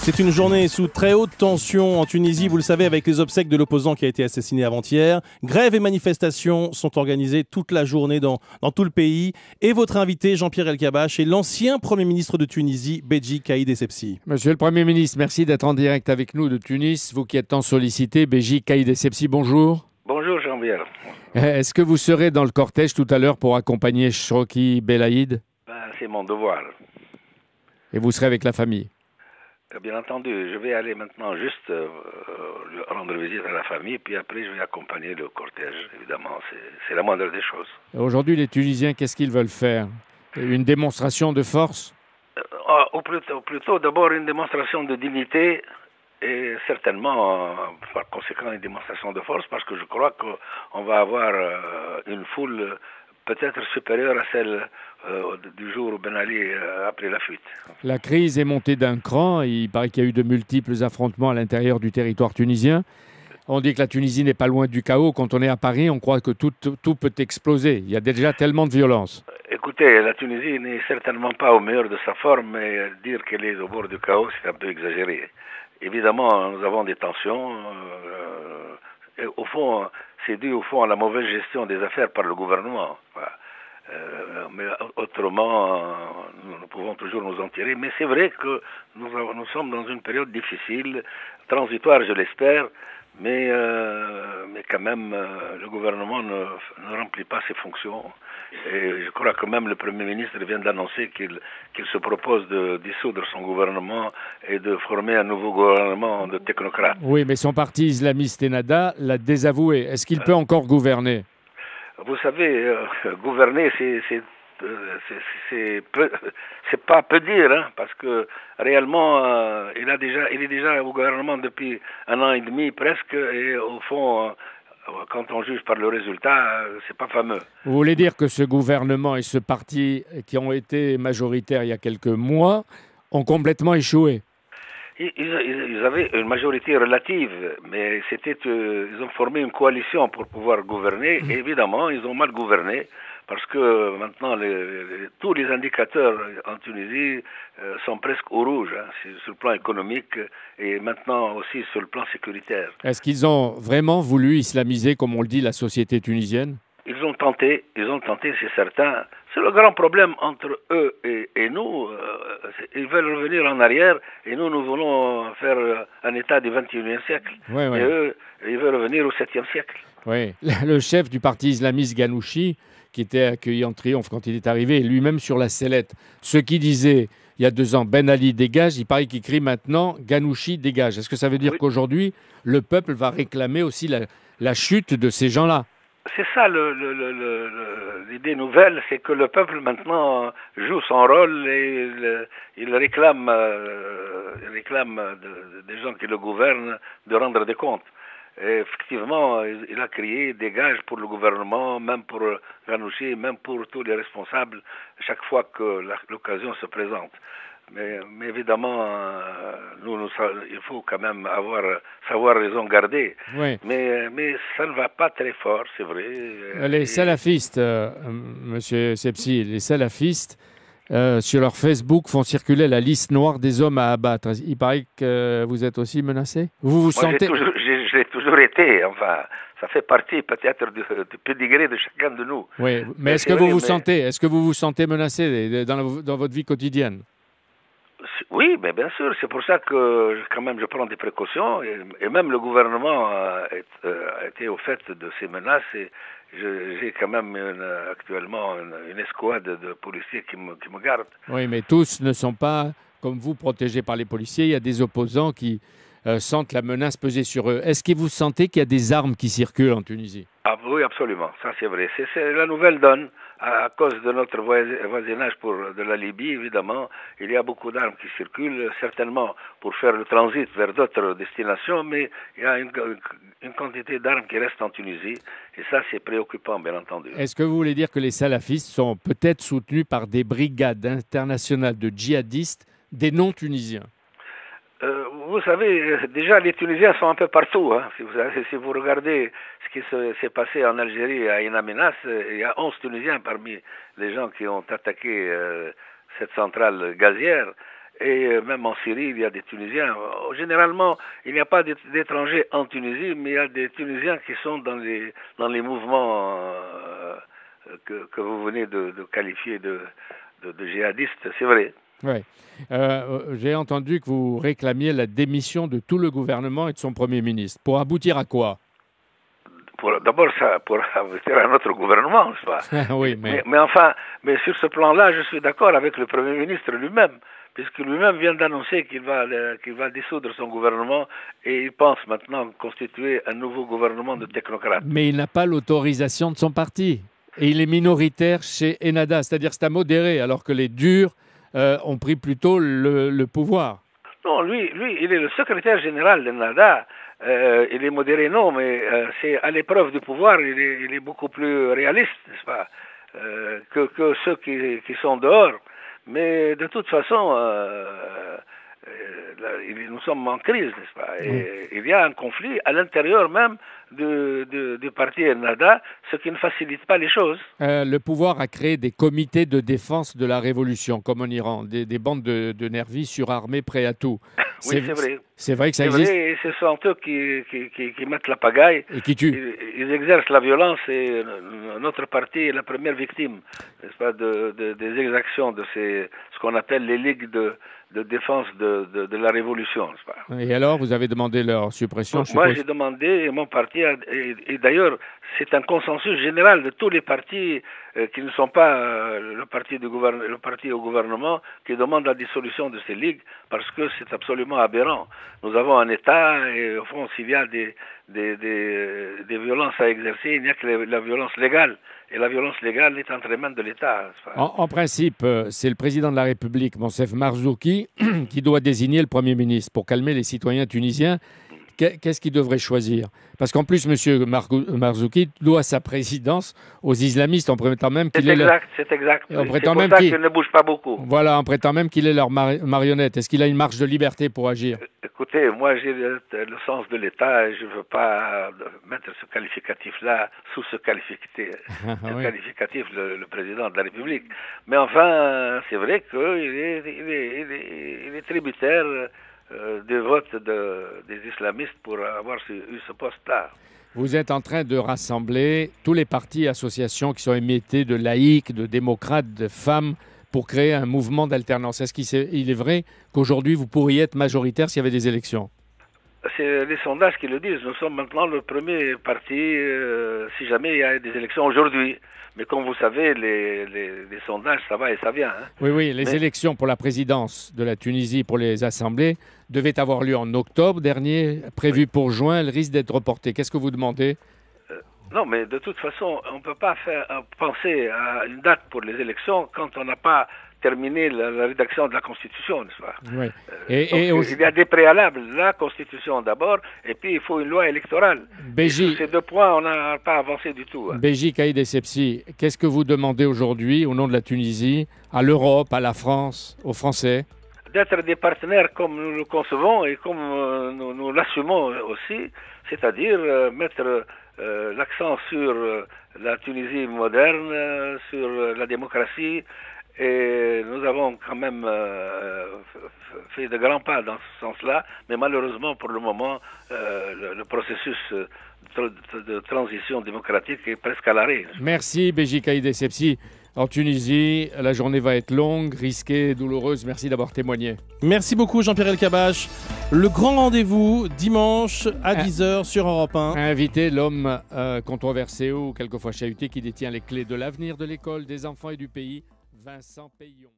C'est une journée sous très haute tension en Tunisie, vous le savez, avec les obsèques de l'opposant qui a été assassiné avant-hier. Grèves et manifestations sont organisées toute la journée dans tout le pays. Et votre invité, Jean-Pierre Elkabbach, est l'ancien Premier ministre de Tunisie, Béji Caïd Essebsi. Monsieur le Premier ministre, merci d'être en direct avec nous de Tunis. Vous qui êtes tant sollicité, Béji Caïd Essebsi, bonjour. Bonjour Jean-Pierre. Est-ce que vous serez dans le cortège tout à l'heure pour accompagner Chokri Belaïd? C'est mon devoir. Et vous serez avec la famille? Bien entendu, je vais aller maintenant juste rendre visite à la famille, puis après je vais accompagner le cortège, évidemment, c'est la moindre des choses. Aujourd'hui, les Tunisiens, qu'est-ce qu'ils veulent faire? Une démonstration de force? Ou plutôt d'abord une démonstration de dignité et certainement, par conséquent, une démonstration de force, parce que je crois qu'on va avoir une foule peut-être supérieure à celle du jour où Ben Ali a pris la fuite. La crise est montée d'un cran. Il paraît qu'il y a eu de multiples affrontements à l'intérieur du territoire tunisien. On dit que la Tunisie n'est pas loin du chaos. Quand on est à Paris, on croit que tout peut exploser. Il y a déjà tellement de violence. Écoutez, la Tunisie n'est certainement pas au meilleur de sa forme, mais dire qu'elle est au bord du chaos, c'est un peu exagéré. Évidemment, nous avons des tensions. Et au fond, c'est dû à la mauvaise gestion des affaires par le gouvernement. Mais autrement, nous pouvons toujours nous en tirer. Mais c'est vrai que nous sommes dans une période difficile, transitoire, je l'espère, mais quand même, le gouvernement ne remplit pas ses fonctions. Et je crois que même le Premier ministre vient d'annoncer qu'il se propose de dissoudre son gouvernement et de former un nouveau gouvernement de technocrates. Oui, mais son parti islamiste Ennahda l'a désavoué. Est-ce qu'il peut encore gouverner? Vous savez, gouverner, c'est pas peu dire, hein, parce que réellement, il est déjà au gouvernement depuis 1 an et demi presque, et au fond, quand on juge par le résultat, c'est pas fameux. Vous voulez dire que ce gouvernement et ce parti qui ont été majoritaires il y a quelques mois ont complètement échoué? Ils avaient une majorité relative, mais ils ont formé une coalition pour pouvoir gouverner. Et évidemment, ils ont mal gouverné parce que maintenant, tous les indicateurs en Tunisie sont presque au rouge, hein, sur le plan économique et maintenant aussi sur le plan sécuritaire. Est-ce qu'ils ont vraiment voulu islamiser, comme on le dit, la société tunisienne? Ils ont tenté, c'est certain. C'est le grand problème entre eux et nous. Ils veulent revenir en arrière et nous voulons faire un État du XXIe siècle. Oui. Et eux, ils veulent revenir au 7e siècle. Oui. Le chef du parti islamiste Ghanouchi, qui était accueilli en triomphe quand il est arrivé, lui-même sur la sellette. Ce qui disait il y a 2 ans, Ben Ali dégage, il paraît qu'il crie maintenant Ghanouchi dégage. Est-ce que ça veut dire qu'aujourd'hui, le peuple va réclamer aussi la chute de ces gens-là? C'est ça l'idée nouvelle, c'est que le peuple maintenant joue son rôle et il réclame des gens qui le gouvernent de rendre des comptes. Et effectivement, il a crié dégage pour le gouvernement, même pour Ghanouchi, même pour tous les responsables, chaque fois que l'occasion se présente. Mais évidemment, il faut quand même savoir raison garder. Oui. Mais ça ne va pas très fort, c'est vrai. Les salafistes, Monsieur Essebsi, les salafistes, sur leur Facebook, font circuler la liste noire des hommes à abattre. Il paraît que vous êtes aussi menacé? Vous vous sentez... J'ai toujours été, enfin, ça fait partie peut-être du pédigré de chacun de nous. Oui, mais est-ce que vous vous sentez menacé dans votre vie quotidienne? Oui, mais bien sûr, c'est pour ça que quand même je prends des précautions et même le gouvernement a été au fait de ces menaces et j'ai quand même actuellement une escouade de policiers qui me gardent. Oui, mais tous ne sont pas, comme vous, protégés par les policiers. Il y a des opposants qui sentent la menace peser sur eux. Est-ce que vous sentez qu'il y a des armes qui circulent en Tunisie? Ah, oui, absolument, ça c'est vrai. C'est la nouvelle donne. À cause de notre voisinage de la Libye, évidemment, il y a beaucoup d'armes qui circulent, certainement pour faire le transit vers d'autres destinations, mais il y a une quantité d'armes qui restent en Tunisie, et ça c'est préoccupant, bien entendu. Est-ce que vous voulez dire que les salafistes sont peut-être soutenus par des brigades internationales de djihadistes, des non-tunisiens? Vous savez, déjà les Tunisiens sont un peu partout. Hein. Si vous regardez ce qui s'est passé en Algérie à In Amenas, il y a 11 Tunisiens parmi les gens qui ont attaqué cette centrale gazière. Et même en Syrie, il y a des Tunisiens. Généralement, il n'y a pas d'étrangers en Tunisie, mais il y a des Tunisiens qui sont dans les mouvements que vous venez de qualifier de djihadistes, c'est vrai. Ouais. J'ai entendu que vous réclamiez la démission de tout le gouvernement et de son Premier ministre. Pour aboutir à quoi? D'abord, ça pour aboutir à notre gouvernement, n'est-ce pas? Oui, mais sur ce plan-là, je suis d'accord avec le Premier ministre lui-même, puisque lui-même vient d'annoncer qu'il va dissoudre son gouvernement et il pense maintenant constituer un nouveau gouvernement de technocrates. Mais il n'a pas l'autorisation de son parti. Et il est minoritaire chez Ennahda, c'est-à-dire que c'est un modéré, alors que les durs ont pris plutôt le pouvoir. Non, lui, il est le secrétaire général d'Ennahda. Il est modéré, non, mais c'est à l'épreuve du pouvoir, il est beaucoup plus réaliste, n'est-ce pas, que ceux qui sont dehors. Mais de toute façon, nous sommes en crise, n'est-ce pas? Et il y a un conflit à l'intérieur même du parti Ennahda, ce qui ne facilite pas les choses. Le pouvoir a créé des comités de défense de la révolution, comme en Iran, des bandes de nervis surarmés prêts à tout. Oui, c'est vrai. C'est vrai que ça existe. Vrai, et ce sont eux qui mettent la pagaille. Et qui tuent. Ils exercent la violence et notre parti est la première victime, n'est-ce pas, des exactions de ce qu'on appelle les ligues de défense de la révolution, n'est-ce pas? Et alors, vous avez demandé leur suppression? Moi, j'ai demandé, et mon parti, et d'ailleurs, c'est un consensus général de tous les partis qui ne sont pas le parti au gouvernement, qui demande la dissolution de ces ligues, parce que c'est absolument aberrant. Nous avons un État, et au fond, s'il y a des violences à exercer, il n'y a que la violence légale. Et la violence légale est entre les mains de l'État. En principe, c'est le président de la République, Moncef Marzouki, qui doit désigner le Premier ministre pour calmer les citoyens tunisiens. Qu'est-ce qu'il devrait choisir? Parce qu'en plus, M. Marzouki doit sa présidence aux islamistes, en prétendant même qu'il est C'est exact. En c'est pour ça qu'il ne bouge pas beaucoup. Voilà, en prétendant même qu'il est leur marionnette. Est-ce qu'il a une marge de liberté pour agir? Écoutez, moi j'ai le sens de l'État et je ne veux pas mettre ce qualificatif-là sous ce qualificatif, le président de la République. Mais enfin, c'est vrai qu'il est tributaire des votes des islamistes pour avoir eu ce poste-là. Vous êtes en train de rassembler tous les partis et associations qui sont émettés de laïcs, de démocrates, de femmes pour créer un mouvement d'alternance. Est-ce qu'il est vrai qu'aujourd'hui vous pourriez être majoritaire s'il y avait des élections? C'est les sondages qui le disent. Nous sommes maintenant le premier parti si jamais il y a des élections aujourd'hui. Mais comme vous savez, les sondages, ça va et ça vient. Hein. Oui, les élections pour la présidence de la Tunisie, pour les assemblées, devaient avoir lieu en octobre dernier, prévues pour juin. Elles risquent d'être reportées. Qu'est-ce que vous demandez? Non, mais de toute façon, on ne peut pas penser à une date pour les élections quand on n'a pas terminé la rédaction de la Constitution, n'est-ce pas? Oui. Il y a des préalables, la Constitution d'abord, et puis il faut une loi électorale. Sur ces deux points, on n'a pas avancé du tout. Hein. Béji Caïd Essebsi, qu'est-ce que vous demandez aujourd'hui, au nom de la Tunisie, à l'Europe, à la France, aux Français? D'être des partenaires comme nous le concevons et comme nous l'assumons aussi, c'est-à-dire mettre l'accent sur la Tunisie moderne, sur la démocratie. Et nous avons quand même fait de grands pas dans ce sens-là, mais malheureusement, pour le moment, le processus de transition démocratique est presque à l'arrêt. Merci, Béji Caïd Essebsi. En Tunisie, la journée va être longue, risquée, douloureuse. Merci d'avoir témoigné. Merci beaucoup, Jean-Pierre Elkabbach. Le grand rendez-vous, dimanche à 10h sur Europe 1. Invité l'homme controversé ou quelquefois chahuté qui détient les clés de l'avenir de l'école, des enfants et du pays, Vincent Peillon.